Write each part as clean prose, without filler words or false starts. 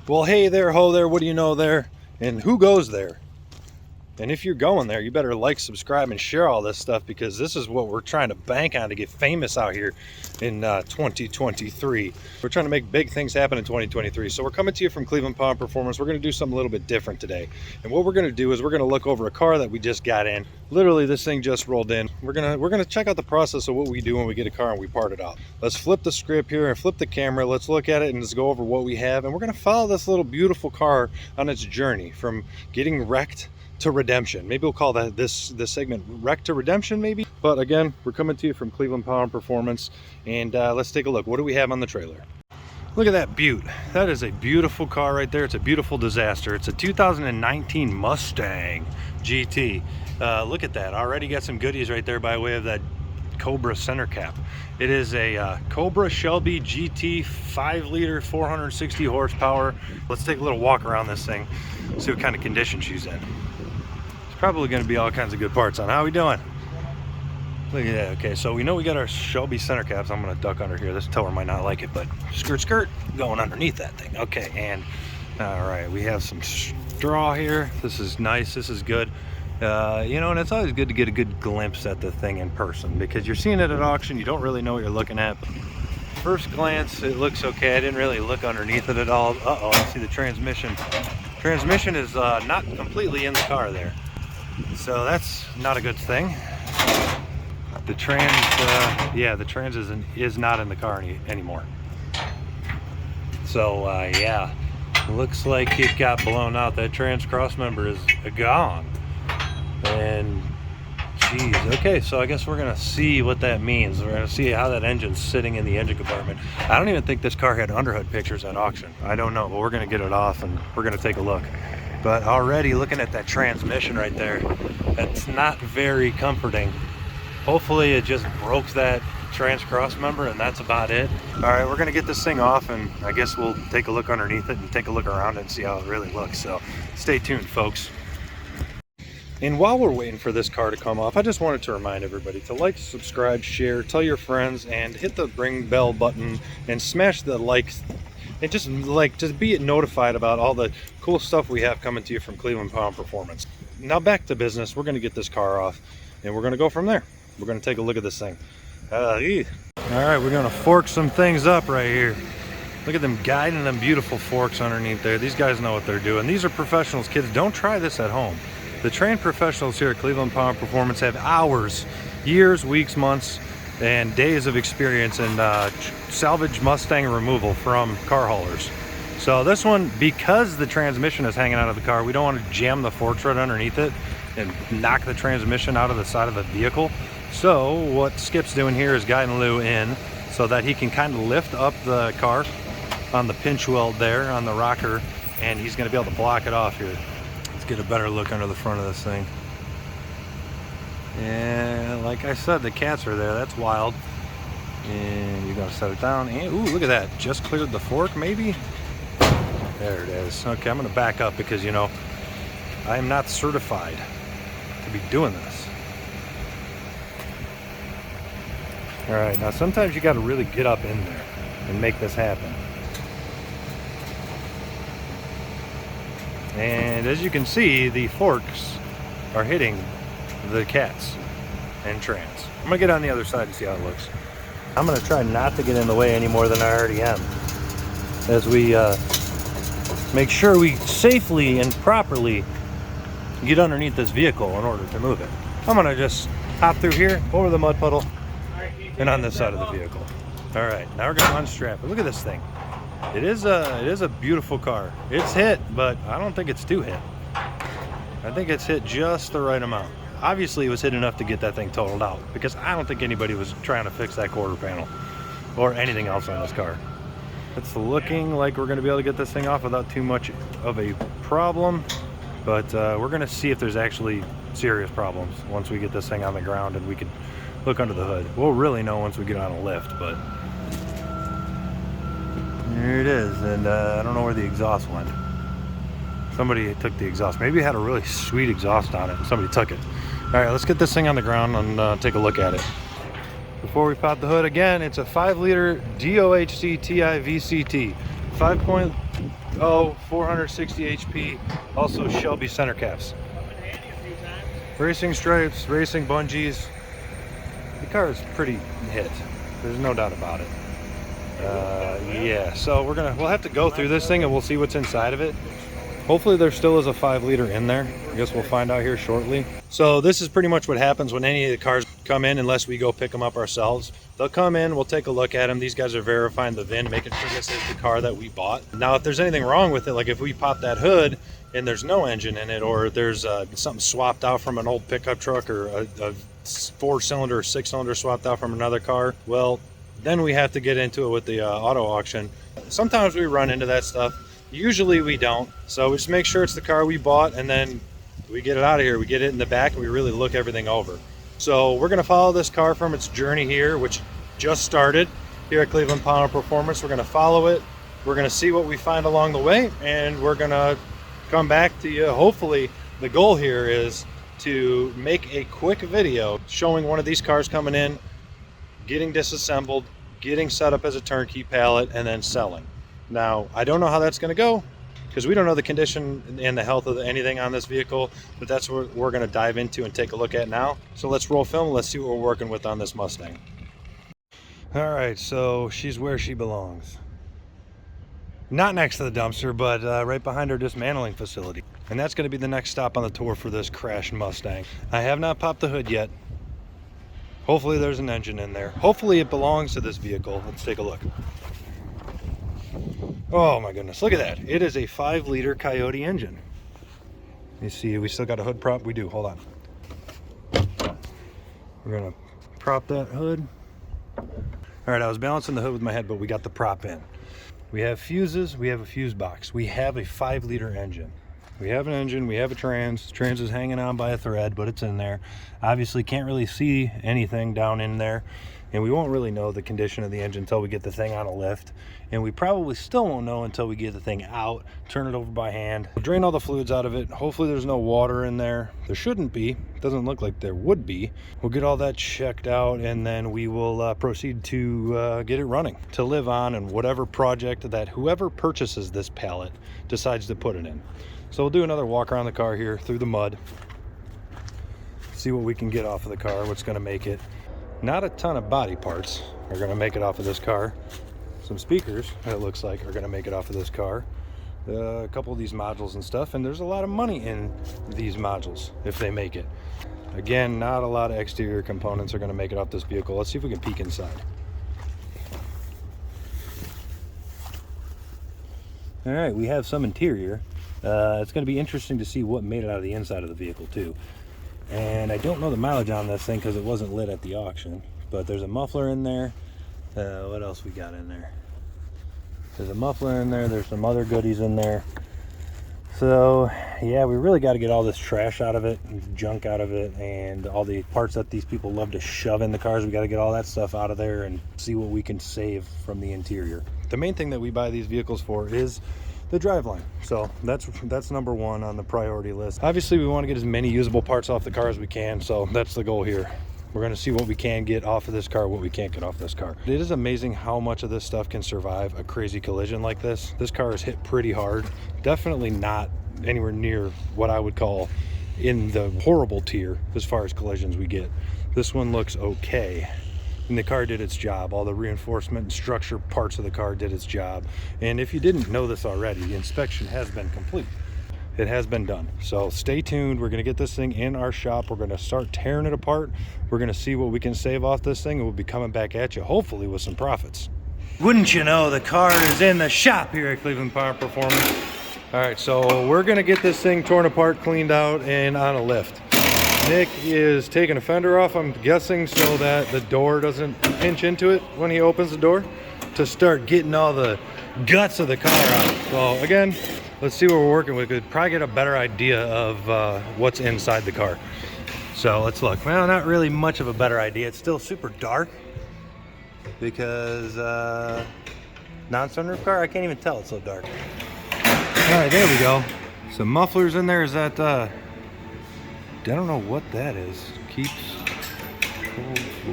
Well, hey there, ho there, what do you know there? And who goes there? And if you're going there, you better like, subscribe, and share all this stuff, because this is what we're trying to bank on to get famous out here in 2023. We're trying to make big things happen in 2023. So we're coming to you from Cleveland Power Performance. We're going to do something a little bit different today. And what we're going to do is we're going to look over a car that we just got in. Literally, this thing just rolled in. We're gonna check out the process of what we do when we get a car and we part it out. Let's flip the script here and flip the camera. Let's look at it and let's go over what we have. And we're going to follow this little beautiful car on its journey from getting wrecked to redemption. Maybe we'll call that this segment wreck to redemption, maybe. But again, we're coming to you from Cleveland Power Performance, and let's take a look. What do we have on the trailer? Look at that beaut. That is a beautiful car right there. It's a beautiful disaster. It's a 2019 Mustang GT. Look at that. Already got some goodies right there by way of that Cobra center cap. It is a Cobra Shelby GT 5-liter 460 horsepower. Let's take a little walk around this thing, see what kind of condition she's in. Probably going to be all kinds of good parts on. How we doing? Look at that. Okay, so we know we got our Shelby center caps. I'm going to duck under here. This tower might not like it, but skirt going underneath that thing. Okay, and all right, we have some straw here. This is nice. This is good. You know, and it's always good to get a good glimpse at the thing in person, because you're seeing it at auction. You don't really know what you're looking at. First glance, it looks okay. I didn't really look underneath it at all. Uh-oh, I see the transmission. Transmission is not completely in the car there. So that's not a good thing. The trans, yeah, the trans is not in the car anymore. So yeah, looks like it got blown out. That trans cross member is gone. And geez, okay, so I guess we're gonna see what that means. We're gonna see how that engine's sitting in the engine compartment. I don't even think this car had underhood pictures at auction. I don't know, but we're gonna get it off and we're gonna take a look. But already looking at that transmission right there, that's not very comforting. Hopefully it just broke that trans cross member and that's about it. All right, we're gonna get this thing off and I guess we'll take a look underneath it and take a look around it and see how it really looks. So stay tuned, folks. And while we're waiting for this car to come off, I just wanted to remind everybody to like, subscribe, share, tell your friends, and hit the ring bell button and smash the like. And just be notified about all the cool stuff we have coming to you from Cleveland Power Performance. Now back to business. We're going to get this car off and we're going to go from there. We're going to take a look at this thing. All right, we're going to fork some things up right here. Look at them guiding them beautiful forks underneath there. These guys know what they're doing. These are professionals, kids. Don't try this at home. The trained professionals here at Cleveland Power Performance have hours, years, weeks, months, and days of experience in salvage Mustang removal from car haulers. So this one, because the transmission is hanging out of the car, we don't want to jam the forks right underneath it and knock the transmission out of the side of the vehicle. So what Skip's doing here is guiding Lou in so that he can kind of lift up the car on the pinch weld there on the rocker, and he's going to be able to block it off here. Let's get a better look under the front of this thing. And like I said, the cats are there. That's wild. And you're gonna set it down. And ooh, look at that. Just cleared the fork, maybe. There it is. Okay, I'm gonna back up because, you know, I am not certified to be doing this. All right, now sometimes you got to really get up in there and make this happen. And as you can see, the forks are hitting the cats and trans. I'm gonna get on the other side and see how it looks. I'm gonna try not to get in the way any more than I already am, as we make sure we safely and properly get underneath this vehicle in order to move it. I'm gonna just hop through here, over the mud puddle, and on this side of the vehicle. All right, now we're gonna unstrap it. Look at this thing. It is a beautiful car. It's hit, but I don't think it's too hit. I think it's hit just the right amount. Obviously it was hit enough to get that thing totaled out, because I don't think anybody was trying to fix that quarter panel or anything else on this car. It's looking like we're going to be able to get this thing off without too much of a problem, but we're going to see if there's actually serious problems once we get this thing on the ground and we can look under the hood. We'll really know once we get on a lift, but there it is. And I don't know where the exhaust went. Somebody took the exhaust. Maybe it had a really sweet exhaust on it and somebody took it. All right, let's get this thing on the ground and take a look at it. Before we pop the hood again, it's a 5-liter DOHC TI VCT. Oh, 460 HP, also Shelby center caps. Racing stripes, racing bungees. The car is pretty hit. There's no doubt about it. Yeah, so we'll have to go through this thing and we'll see what's inside of it. Hopefully there still is a 5-liter in there. I guess we'll find out here shortly. So this is pretty much what happens when any of the cars come in, unless we go pick them up ourselves. They'll come in, we'll take a look at them. These guys are verifying the VIN, making sure this is the car that we bought. Now, if there's anything wrong with it, like if we pop that hood and there's no engine in it, or there's something swapped out from an old pickup truck, or a 4-cylinder or 6-cylinder swapped out from another car, well, then we have to get into it with the auto auction. Sometimes we run into that stuff. Usually we don't. So we just make sure it's the car we bought, and then we get it out of here. We get it in the back and we really look everything over. So we're going to follow this car from its journey here, which just started here at Cleveland Power Performance. We're going to follow it. We're going to see what we find along the way, and we're going to come back to you. Hopefully the goal here is to make a quick video showing one of these cars coming in, getting disassembled, getting set up as a turnkey pallet, and then selling. Now, I don't know how that's going to go because we don't know the condition and the health of anything on this vehicle, but that's what we're going to dive into and take a look at now. So let's roll film. Let's see what we're working with on this Mustang. All right, so she's where she belongs. Not next to the dumpster, but right behind our dismantling facility. And that's going to be the next stop on the tour for this crashed Mustang. I have not popped the hood yet. Hopefully there's an engine in there. Hopefully it belongs to this vehicle. Let's take a look. Oh my goodness, look at that. It is a 5-liter Coyote engine. You see, we still got a hood prop? We do, hold on. We're gonna prop that hood. All right, I was balancing the hood with my head, but we got the prop in. We have fuses, we have a fuse box. We have a 5-liter engine. We have an engine, we have a trans. Trans is hanging on by a thread, but it's in there. Obviously can't really see anything down in there, and we won't really know the condition of the engine until we get the thing on a lift. And we probably still won't know until we get the thing out, turn it over by hand, drain all the fluids out of it. Hopefully there's no water in there. There shouldn't be. It doesn't look like there would be. We'll get all that checked out, and then we will proceed to get it running, to live on in whatever project that whoever purchases this pallet decides to put it in. So we'll do another walk around the car here through the mud, see what we can get off of the car, what's going to make it. Not a ton of body parts are going to make it off of this car. Some speakers, it looks like, are going to make it off of this car. A couple of these modules and stuff, and there's a lot of money in these modules if they make it. Again, not a lot of exterior components are going to make it off this vehicle. Let's see if we can peek inside. All right, we have some interior. It's going to be interesting to see what made it out of the inside of the vehicle too. And I don't know the mileage on this thing because it wasn't lit at the auction, but there's a muffler in there. What else we got in there? There's a muffler in there. There's some other goodies in there. So yeah, we really got to get all this trash out of it, junk out of it, and all the parts that these people love to shove in the cars. We got to get all that stuff out of there and see what we can save from the interior. The main thing that we buy these vehicles for is the driveline. So that's number one on the priority list. Obviously we want to get as many usable parts off the car as we can, so that's the goal here. We're going to see what we can get off of this car, what we can't get off this car. It is amazing how much of this stuff can survive a crazy collision like this. This car is hit pretty hard. Definitely not anywhere near what I would call in the horrible tier as far as collisions we get. This one looks okay. And the car did its job. All the reinforcement and structure parts of the car did its job. And if you didn't know this already, the inspection has been complete. It has been done. So stay tuned. We're gonna get this thing in our shop. We're gonna start tearing it apart. We're gonna see what we can save off this thing, and we'll be coming back at you, hopefully with some profits. Wouldn't you know, the car is in the shop here at Cleveland Power Performance. All right, so we're gonna get this thing torn apart, cleaned out, and on a lift. Nick is taking a fender off, I'm guessing, so that the door doesn't pinch into it when he opens the door, to start getting all the guts of the car out. So again, let's see what we're working with. We'd probably get a better idea of what's inside the car. So let's look. Well, not really much of a better idea. It's still super dark because non-sunroof car, I can't even tell it's so dark. All right, there we go. Some mufflers in there. Is that I don't know what that is.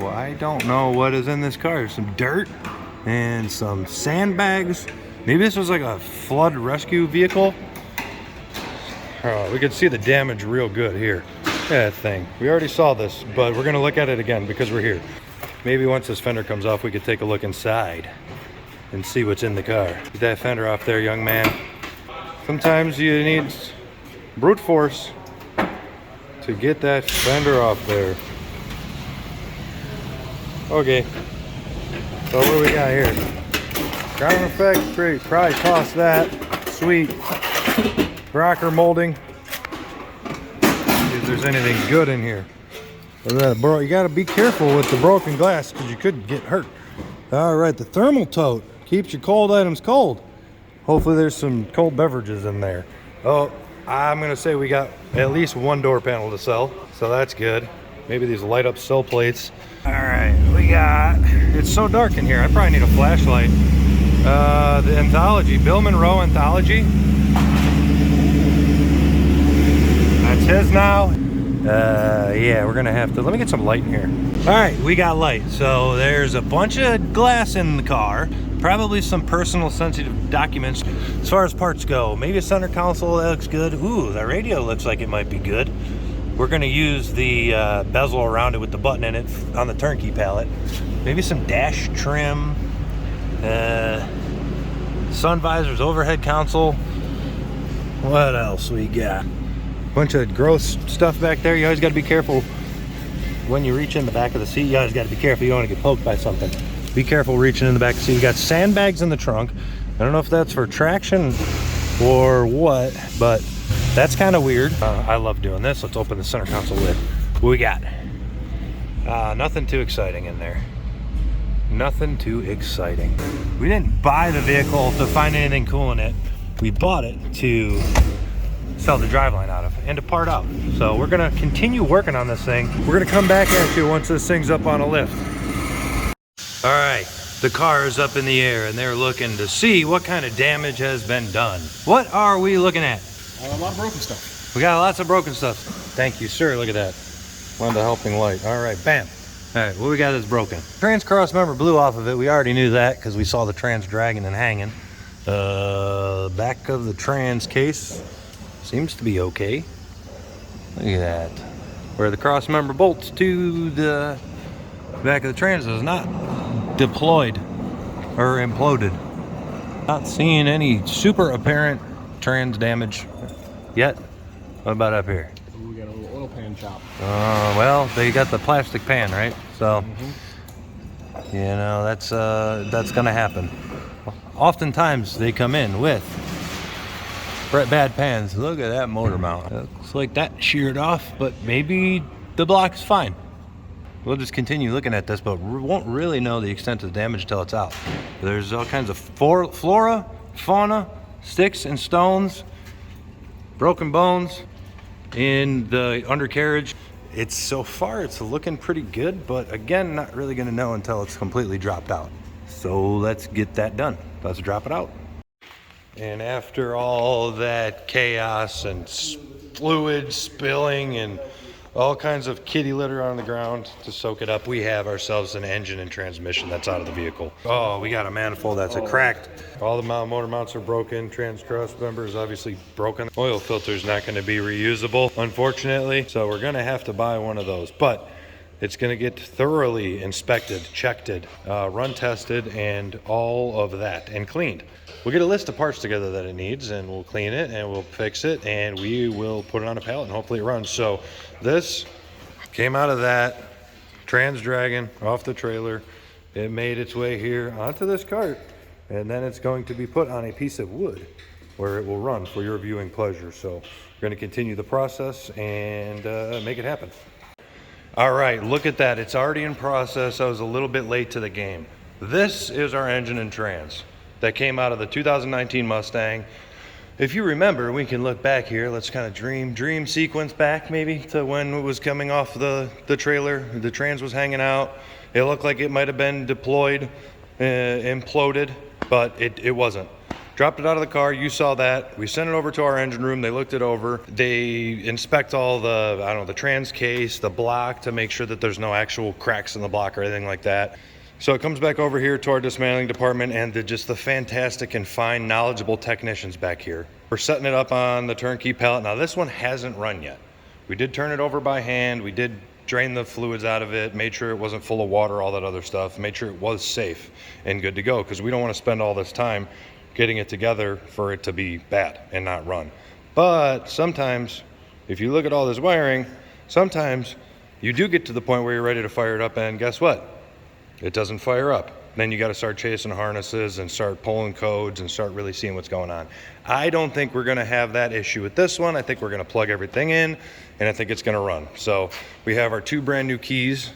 I don't know what is in this car. There's some dirt and some sandbags Maybe this was like a flood rescue vehicle. Oh, we can see the damage real good here. Look at that thing. We already saw this, but we're gonna look at it again because we're here. Maybe once this fender comes off, we could take a look inside and see what's in the car. Get that fender off there, young man. Sometimes you need brute force to get that fender off there. Okay, so what do we got here? Ground effect, probably cost that. Sweet. Rocker molding. See if there's anything good in here. Bro, you gotta be careful with the broken glass because you could get hurt. All right, the thermal tote keeps your cold items cold. Hopefully there's some cold beverages in there. Oh, I'm gonna say we got at least one door panel to sell, so that's good. Maybe these light up sill plates. All right, we got, it's so dark in here, I probably need a flashlight. The Anthology, Bill Monroe Anthology. That's his now. Yeah, we're gonna have to, let me get some light in here. All right, we got light. So there's a bunch of glass in the car, probably some personal sensitive documents. As far as parts go, maybe a center console, that looks good. Ooh, that radio looks like it might be good. We're gonna use the bezel around it with the button in it on the turnkey pallet. Maybe some dash trim, sun visors, overhead console. What else we got? Bunch of gross stuff back there. You always got to be careful when you reach in the back of the seat. You always got to be careful. You don't want to get poked by something. Be careful reaching in the back of the seat. We got sandbags in the trunk. I don't know if that's for traction or what, but that's kind of weird. I love doing this. Let's open the center console lid. What we got? Nothing too exciting in there. Nothing too exciting. We didn't buy the vehicle to find anything cool in it. We bought it to sell the driveline out of and to part out. So we're gonna continue working on this thing. We're gonna come back at you once this thing's up on a lift. All right, the car is up in the air and they're looking to see what kind of damage has been done. What are we looking at? A lot of broken stuff. We got lots of broken stuff. Thank you, sir. Look at that. Lend a helping light. All right, bam. All right, what we got is broken. Trans cross member blew off of it. We already knew that because we saw the trans dragging and hanging. Back of the trans case seems to be okay. Look at that. Where the cross member bolts to the back of the trans is not deployed or imploded. Not seeing any super apparent trans damage yet. What about up here? We got a little oil pan chop. Well, they got the plastic pan, right? So, you know, that's gonna happen. Oftentimes they come in with bad pans. Look at that motor mount. Looks like that sheared off, but maybe the block's fine. We'll just continue looking at this, but we won't really know the extent of the damage until it's out. There's all kinds of flora, fauna, sticks and stones, broken bones in the undercarriage. So far it's looking pretty good, but again, not really gonna know until it's completely dropped out. So let's get that done. Let's drop it out. And after all that chaos and fluid spilling and all kinds of kitty litter on the ground to soak it up, we have ourselves an engine and transmission that's out of the vehicle. Oh, we got a manifold that's cracked. All the motor mounts are broken. Trans cross member is obviously broken. Oil filter's not going to be reusable, unfortunately. So we're going to have to buy one of those. But it's going to get thoroughly inspected, checked, run tested, and all of that, and cleaned. We'll get a list of parts together that it needs, and we'll clean it, and we'll fix it, and we will put it on a pallet, and hopefully it runs. So this came out of that trans dragon off the trailer. It made its way here onto this cart, and then it's going to be put on a piece of wood where it will run for your viewing pleasure. So we're going to continue the process and make it happen. All right, look at that. It's already in process. I was a little bit late to the game. This is our engine and trans that came out of the 2019 Mustang. If you remember, we can look back here. Let's kind of dream sequence back maybe to when it was coming off the trailer. The trans was hanging out. It looked like it might have been deployed, imploded, but it wasn't. Dropped it out of the car, you saw that. We sent it over to our engine room, they looked it over. They inspect all the, I don't know, the trans case, the block to make sure that there's no actual cracks in the block or anything like that. So it comes back over here to our dismantling department and just the fantastic and fine, knowledgeable technicians back here. We're setting it up on the turnkey pallet. Now this one hasn't run yet. We did turn it over by hand. We did drain the fluids out of it, made sure it wasn't full of water, all that other stuff, made sure it was safe and good to go, because we don't want to spend all this time getting it together for it to be bad and not run. But sometimes, if you look at all this wiring, sometimes you do get to the point where you're ready to fire it up, and guess what? It doesn't fire up. Then you got to start chasing harnesses and start pulling codes and start really seeing what's going on. I don't think we're going to have that issue with this one. I think we're going to plug everything in, and I think it's going to run. So we have our 2 brand new keys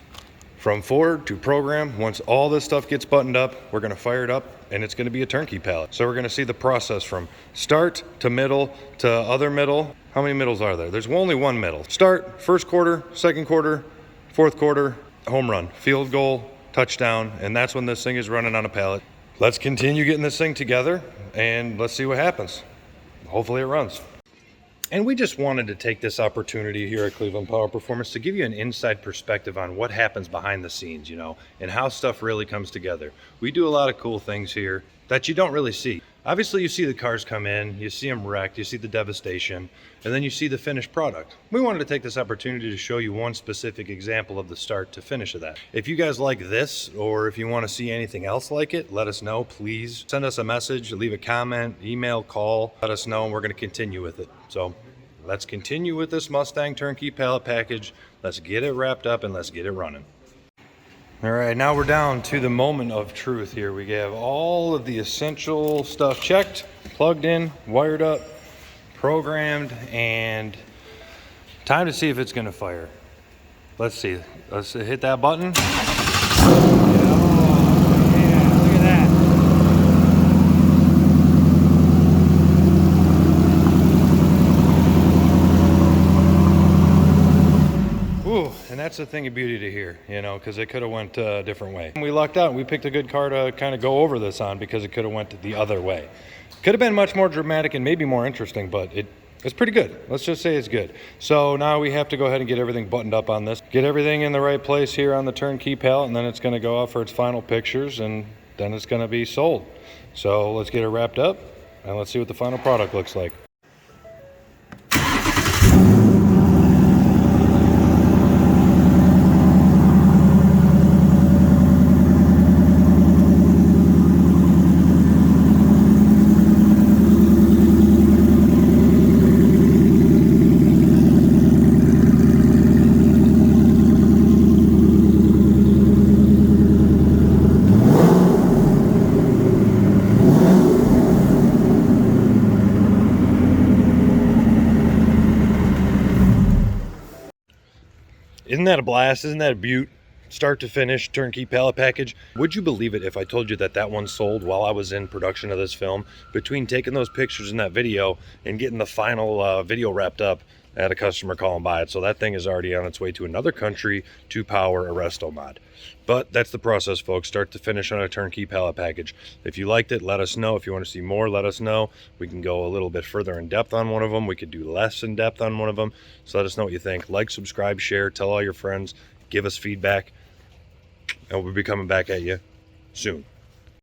from Ford to program. Once all this stuff gets buttoned up, we're going to fire it up, and it's going to be a turnkey pallet. So we're going to see the process from start to middle to other middle. How many middles are there? There's only one middle. Start, first quarter, second quarter, fourth quarter, home run, field goal, touchdown, and that's when this thing is running on a pallet. Let's continue getting this thing together, and let's see what happens. Hopefully it runs. And we just wanted to take this opportunity here at Cleveland Power Performance to give you an inside perspective on what happens behind the scenes, you know, and how stuff really comes together. We do a lot of cool things here that you don't really see. Obviously, you see the cars come in, you see them wrecked, you see the devastation, and then you see the finished product. We wanted to take this opportunity to show you one specific example of the start to finish of that. If you guys like this, or if you want to see anything else like it, let us know. Please send us a message, leave a comment, email, call, let us know, and we're going to continue with it. So let's continue with this Mustang turnkey pallet package. Let's get it wrapped up and let's get it running. All right, now we're down to the moment of truth here. We have all of the essential stuff checked, plugged in, wired up, programmed, and time to see if it's gonna fire. Let's see, let's hit that button. And that's the thing of beauty to hear, you know, because it could have went a different way. We lucked out. We picked a good car to kind of go over this on, because it could have went the other way. Could have been much more dramatic and maybe more interesting, but it's pretty good. Let's just say it's good. So now we have to go ahead and get everything buttoned up on this, get everything in the right place here on the turnkey pallet, and then it's going to go out for its final pictures, and then it's going to be sold. So let's get it wrapped up, and let's see what the final product looks like. Isn't that a blast? Isn't that a beaut? Start to finish, turnkey pallet package. Would you believe it if I told you that that one sold while I was in production of this film? Between taking those pictures in that video and getting the final video wrapped up, I had a customer call and buy it. So that thing is already on its way to another country to power a resto mod. But that's the process, folks. Start to finish on a turnkey pallet package. If you liked it, let us know. If you want to see more, let us know. We can go a little bit further in depth on one of them. We could do less in depth on one of them. So let us know what you think. Like, subscribe, share, tell all your friends, give us feedback, and we'll be coming back at you soon.